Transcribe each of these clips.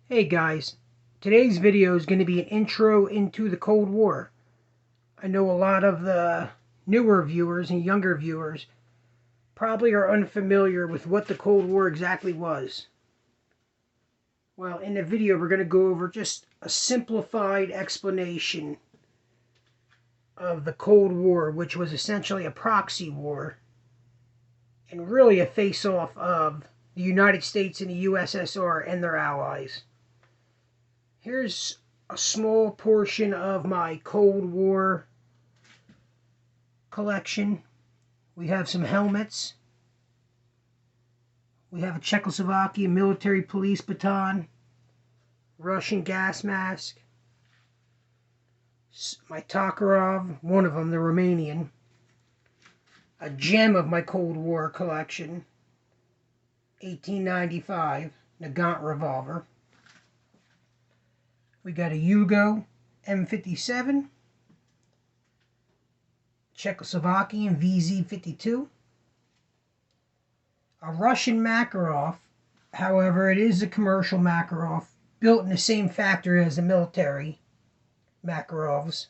Hey guys, today's video is going to be an intro into the Cold War. I know a lot of the newer viewers and younger viewers probably are unfamiliar with what the Cold War exactly was. Well, in the video we're going to go over just a simplified explanation of the Cold War, which was essentially a proxy war and really a face-off of the United States and the USSR and their allies. Here's a small portion of my Cold War collection. We have some helmets. We have a Czechoslovakian military police baton, Russian gas mask, my Tokarov, one of them, the Romanian, a gem of my Cold War collection, 1895 Nagant revolver. We got a Yugo M57, Czechoslovakian VZ52, a Russian Makarov. However, it is a commercial Makarov, built in the same factory as the military Makarovs.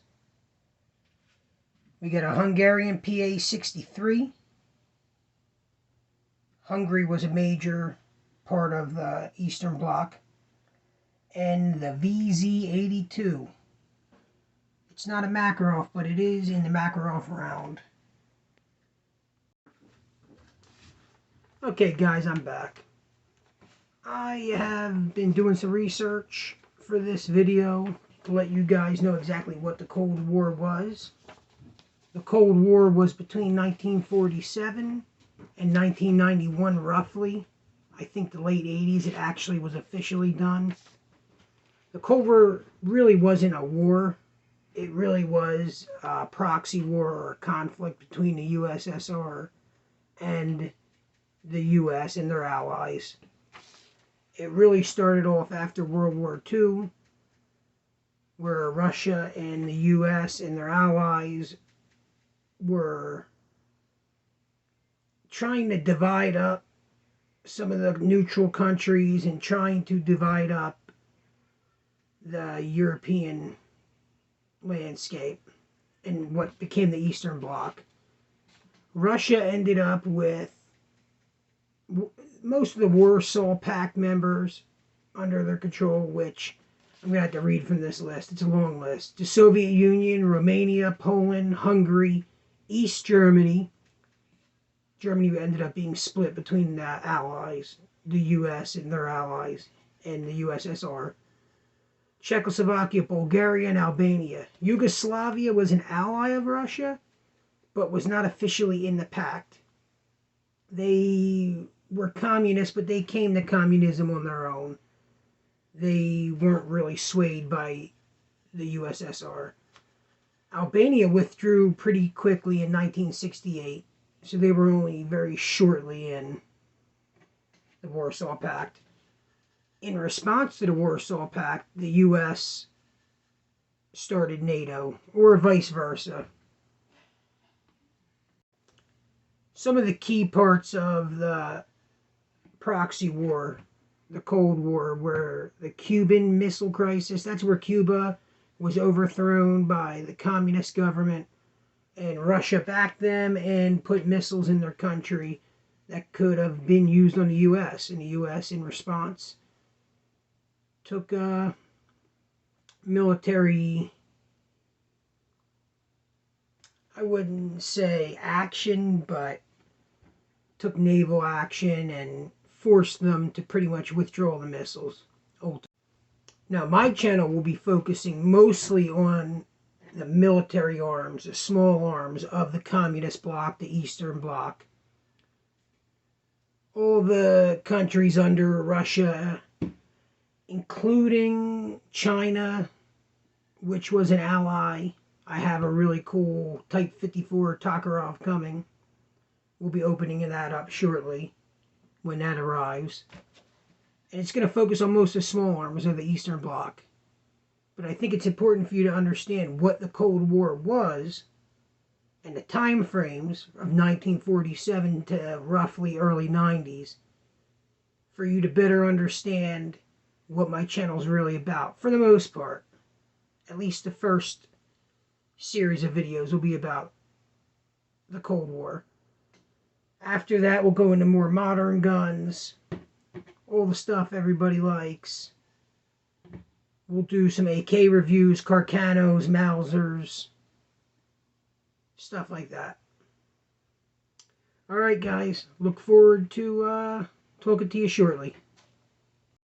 We got a Hungarian PA-63. Hungary was a major part of the Eastern Bloc. And the VZ-82. It's not a Makarov, but it is in the Makarov round. Okay guys, I'm back. I have been doing some research for this video to let you guys know exactly what the Cold War was. The Cold War was between 1947 and 1991 roughly. I think the late 80s it actually was officially done. The Cold War really wasn't a war. It really was a proxy war or a conflict between the USSR and the US and their allies. It really started off after World War II, where Russia and the US and their allies were trying to divide up some of the neutral countries and trying to divide up the European landscape and what became the Eastern Bloc. Russia ended up with most of the Warsaw Pact members under their control, which I'm going to have to read from this list. It's a long list. The Soviet Union, Romania, Poland, Hungary, East Germany. Germany ended up being split between the allies, the US and their allies, and the USSR. Czechoslovakia, Bulgaria, and Albania. Yugoslavia was an ally of Russia, but was not officially in the pact. They were communists, but they came to communism on their own. They weren't really swayed by the USSR. Albania withdrew pretty quickly in 1968, so they were only very shortly in the Warsaw Pact. In response to the Warsaw Pact, the U.S. started NATO, or vice versa. Some of the key parts of the proxy war, the Cold War, were the Cuban Missile Crisis. That's where Cuba was overthrown by the communist government, and Russia backed them and put missiles in their country that could have been used on the U.S., and the U.S. in response took military, I wouldn't say action, but took naval action and forced them to pretty much withdraw the missiles. Now, my channel will be focusing mostly on the military arms, the small arms of the Communist Bloc, the Eastern Bloc. All the countries under Russia, including China, which was an ally. I have a really cool Type 54 Tokarov coming. We'll be opening that up shortly when that arrives. And it's going to focus on most of the small arms of the Eastern Bloc. But I think it's important for you to understand what the Cold War was and the time frames of 1947 to roughly early 90s for you to better understand what my channel's really about, for the most part. At least the first series of videos will be about the Cold War. After that, we'll go into more modern guns, all the stuff everybody likes. We'll do some AK reviews, Carcanos, Mausers, stuff like that. Alright guys, look forward to talking to you shortly.